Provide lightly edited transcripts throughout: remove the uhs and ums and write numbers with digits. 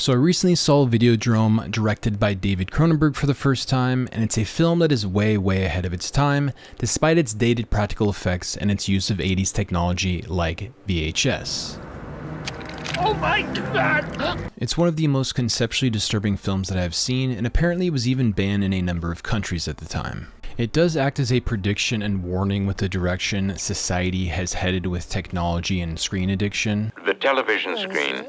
So I recently saw Videodrome, directed by David Cronenberg for the first time, and it's a film that is way ahead of its time, despite its dated practical effects and its use of 80s technology like VHS. Oh my God! It's one of the most conceptually disturbing films that I have seen, and apparently it was even banned in a number of countries at the time. It does act as a prediction and warning with the direction society has headed with technology and screen addiction. The television screen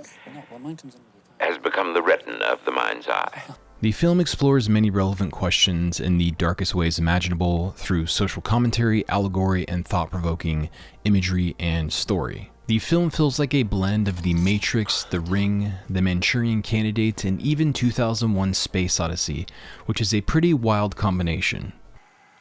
has become the retina of the mind's eye. The film explores many relevant questions in the darkest ways imaginable through social commentary, allegory, and thought-provoking imagery and story. The film feels like a blend of The Matrix, The Ring, The Manchurian Candidate, and even 2001: Space Odyssey, which is a pretty wild combination.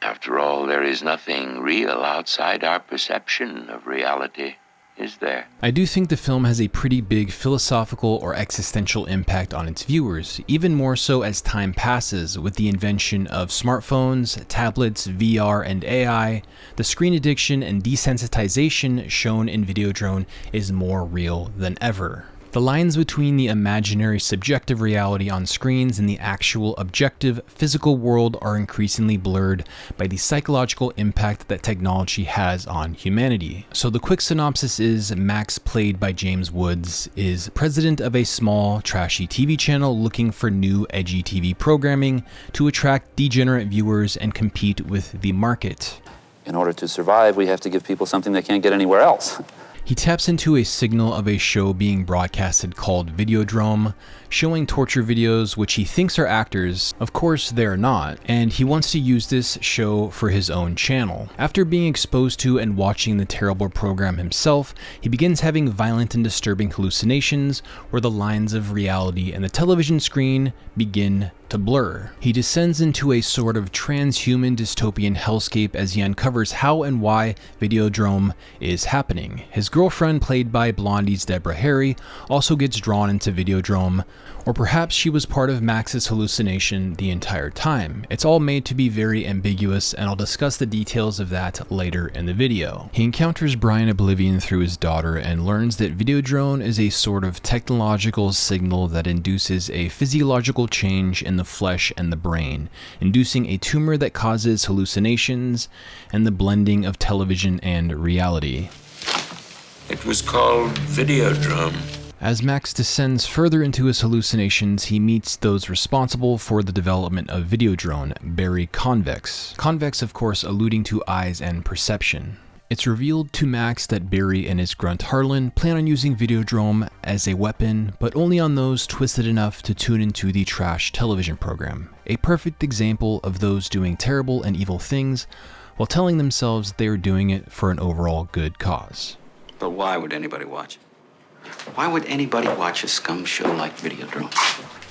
After all, there is nothing real outside our perception of reality, is there? I do think the film has a pretty big philosophical or existential impact on its viewers, even more so as time passes with the invention of smartphones, tablets, VR, and AI. The screen addiction and desensitization shown in Videodrome is more real than ever. The lines between the imaginary subjective reality on screens and the actual objective physical world are increasingly blurred by the psychological impact that technology has on humanity. So the quick synopsis is Max, played by James Woods, is president of a small, trashy TV channel looking for new, edgy TV programming to attract degenerate viewers and compete with the market. In order to survive, we have to give people something they can't get anywhere else. He taps into a signal of a show being broadcasted called Videodrome, showing torture videos which he thinks are actors. Of course, they're not, and he wants to use this show for his own channel. After being exposed to and watching the terrible program himself, he begins having violent and disturbing hallucinations where the lines of reality and the television screen begin to blur. He descends into a sort of transhuman dystopian hellscape as he uncovers how and why Videodrome is happening. His girlfriend, played by Blondie's Deborah Harry, also gets drawn into Videodrome, or perhaps she was part of Max's hallucination the entire time. It's all made to be very ambiguous, and I'll discuss the details of that later in the video. He encounters Brian Oblivion through his daughter and learns that Videodrome is a sort of technological signal that induces a physiological change in the flesh and the brain, inducing a tumor that causes hallucinations and the blending of television and reality. It was called Videodrome. As Max descends further into his hallucinations, he meets those responsible for the development of Videodrome, Barry Convex. Convex, of course, alluding to eyes and perception. It's revealed to Max that Barry and his grunt Harlan plan on using Videodrome as a weapon, but only on those twisted enough to tune into the trash television program. A perfect example of those doing terrible and evil things while telling themselves they are doing it for an overall good cause. But why would anybody watch? Why would anybody watch a scum show like Videodrome?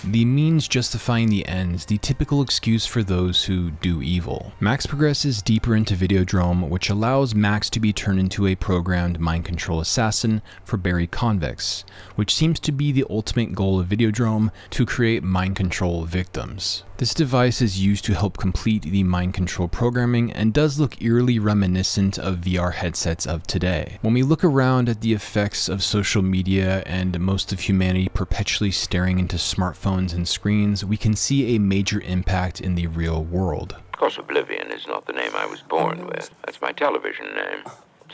The means justifying the ends, the typical excuse for those who do evil. Max progresses deeper into Videodrome, which allows Max to be turned into a programmed mind control assassin for Barry Convex, which seems to be the ultimate goal of Videodrome, to create mind control victims. This device is used to help complete the mind control programming and does look eerily reminiscent of VR headsets of today. When we look around at the effects of social media and most of humanity perpetually staring into smartphones and screens, we can see a major impact in the real world. Of course, Oblivion is not the name I was born with. That's my television name.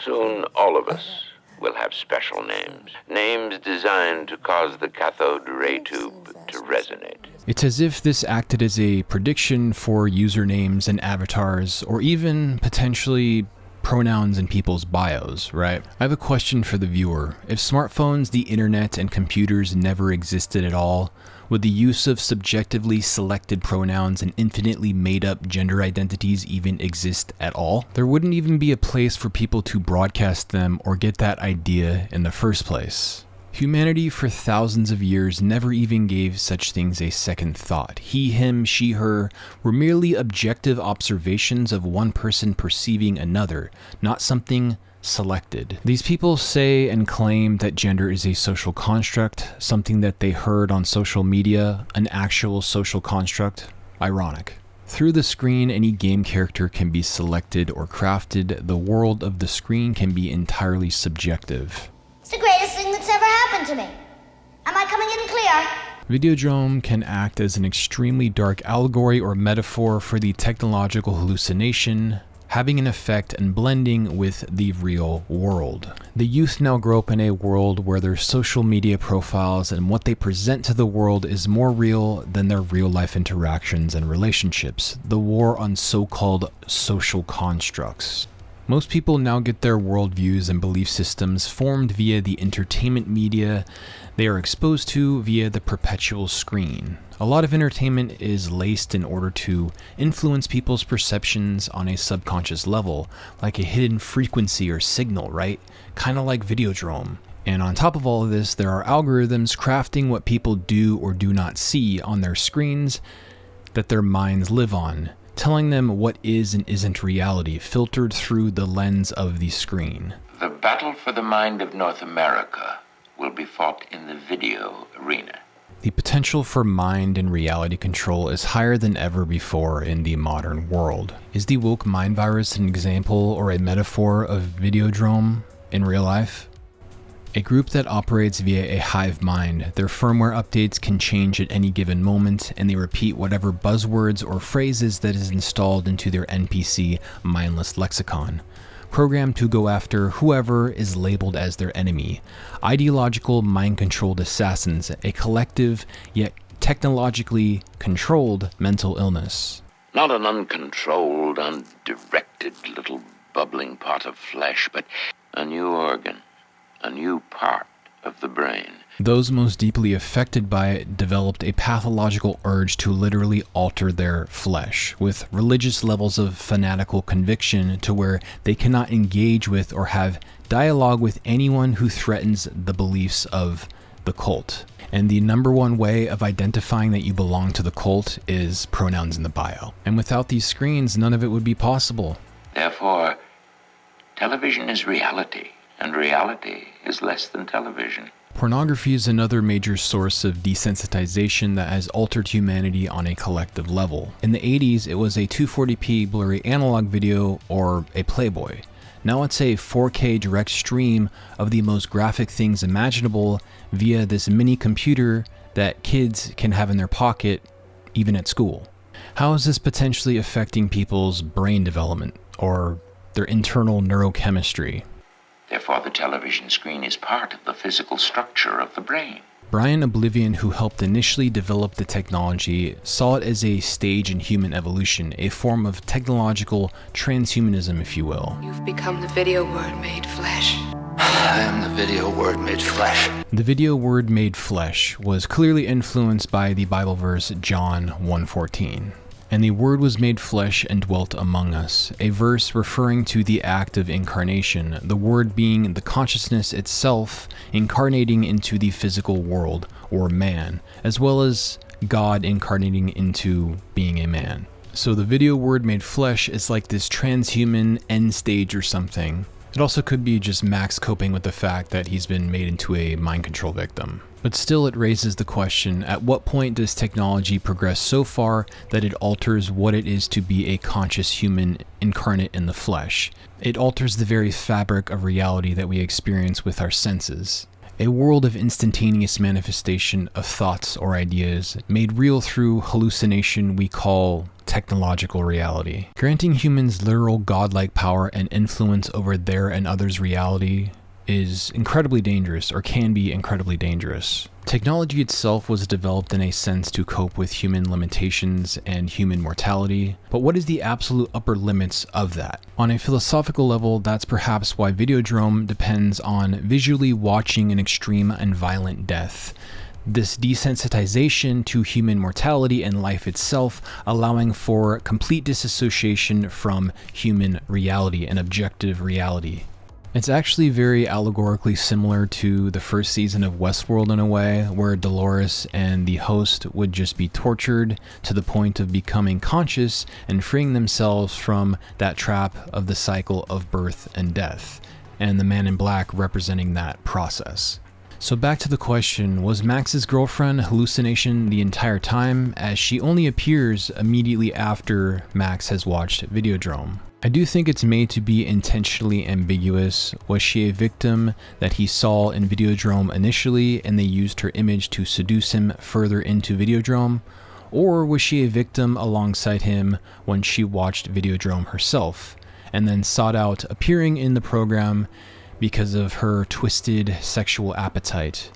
Soon, all of us will have special names. Names designed to cause the cathode ray tube to resonate. It's as if this acted as a prediction for usernames and avatars, or even potentially pronouns in people's bios, right? I have a question for the viewer. If smartphones, the internet, and computers never existed at all, would the use of subjectively selected pronouns and infinitely made-up gender identities even exist at all? There wouldn't even be a place for people to broadcast them or get that idea in the first place. Humanity for thousands of years never even gave such things a second thought. He, him, she, her were merely objective observations of one person perceiving another, not something selected. These people say and claim that gender is a social construct, something that they heard on social media, an actual social construct. Ironic. Through the screen, any game character can be selected or crafted. The world of the screen can be entirely subjective. It's the greatest thing that's ever happened to me. Am I coming in clear? Videodrome can act as an extremely dark allegory or metaphor for the technological hallucination, having an effect and blending with the real world. The youth now grow up in a world where their social media profiles and what they present to the world is more real than their real life interactions and relationships. The war on so-called social constructs. Most people now get their worldviews and belief systems formed via the entertainment media they are exposed to via the perpetual screen. A lot of entertainment is laced in order to influence people's perceptions on a subconscious level, like a hidden frequency or signal, right? Kind of like Videodrome. And on top of all of this, there are algorithms crafting what people do or do not see on their screens that their minds live on, telling them what is and isn't reality, filtered through the lens of the screen. The battle for the mind of North America will be fought in the video arena. The potential for mind and reality control is higher than ever before in the modern world. Is the woke mind virus an example or a metaphor of Videodrome in real life? A group that operates via a hive mind. Their firmware updates can change at any given moment, and they repeat whatever buzzwords or phrases that is installed into their NPC mindless lexicon, programmed to go after whoever is labeled as their enemy. Ideological, mind-controlled assassins, a collective yet technologically controlled mental illness. Not an uncontrolled, undirected little bubbling pot of flesh, but a new organ, a new part of the brain. Those most deeply affected by it developed a pathological urge to literally alter their flesh, with religious levels of fanatical conviction to where they cannot engage with or have dialogue with anyone who threatens the beliefs of the cult. And the number one way of identifying that you belong to the cult is pronouns in the bio. And without these screens, none of it would be possible. Therefore, television is reality, and reality is less than television. Pornography is another major source of desensitization that has altered humanity on a collective level. In the 80s, it was a 240p blurry analog video or a Playboy. Now it's a 4K direct stream of the most graphic things imaginable via this mini computer that kids can have in their pocket, even at school. How is this potentially affecting people's brain development or their internal neurochemistry? Therefore, the television screen is part of the physical structure of the brain. Brian Oblivion, who helped initially develop the technology, saw it as a stage in human evolution, a form of technological transhumanism, if you will. You've become the video word made flesh. I am the video word made flesh. The video word made flesh was clearly influenced by the Bible verse John 1:14. And the Word was made flesh and dwelt among us, a verse referring to the act of incarnation, the Word being the consciousness itself incarnating into the physical world, or man, as well as God incarnating into being a man. So the video word made flesh is like this transhuman end stage or something. It also could be just Max coping with the fact that he's been made into a mind control victim. But still, it raises the question, at what point does technology progress so far that it alters what it is to be a conscious human incarnate in the flesh? It alters the very fabric of reality that we experience with our senses. A world of instantaneous manifestation of thoughts or ideas made real through hallucination we call technological reality. Granting humans literal godlike power and influence over their and others' reality is incredibly dangerous, or can be incredibly dangerous. Technology itself was developed in a sense to cope with human limitations and human mortality, but what is the absolute upper limits of that? On a philosophical level, that's perhaps why Videodrome depends on visually watching an extreme and violent death. This desensitization to human mortality and life itself, allowing for complete disassociation from human reality and objective reality. It's actually very allegorically similar to the first season of Westworld in a way, where Dolores and the host would just be tortured to the point of becoming conscious and freeing themselves from that trap of the cycle of birth and death, and the man in black representing that process. So back to the question, was Max's girlfriend a hallucination the entire time, as she only appears immediately after Max has watched Videodrome? I do think it's made to be intentionally ambiguous. Was she a victim that he saw in Videodrome initially and they used her image to seduce him further into Videodrome? Or was she a victim alongside him when she watched Videodrome herself and then sought out appearing in the program because of her twisted sexual appetite,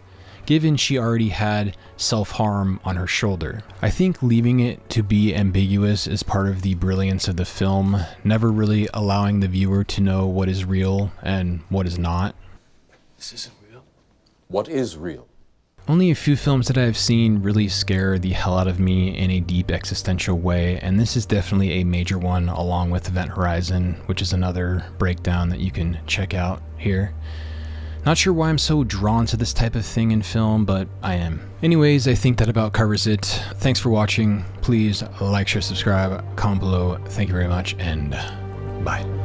given she already had self-harm on her shoulder? I think leaving it to be ambiguous is part of the brilliance of the film, never really allowing the viewer to know what is real and what is not. This isn't real. What is real? Only a few films that I've seen really scare the hell out of me in a deep existential way, and this is definitely a major one, along with Event Horizon, which is another breakdown that you can check out here. Not sure why I'm so drawn to this type of thing in film, but I am. Anyways, I think that about covers it. Thanks for watching. Please like, share, subscribe, comment below. Thank you very much, and bye.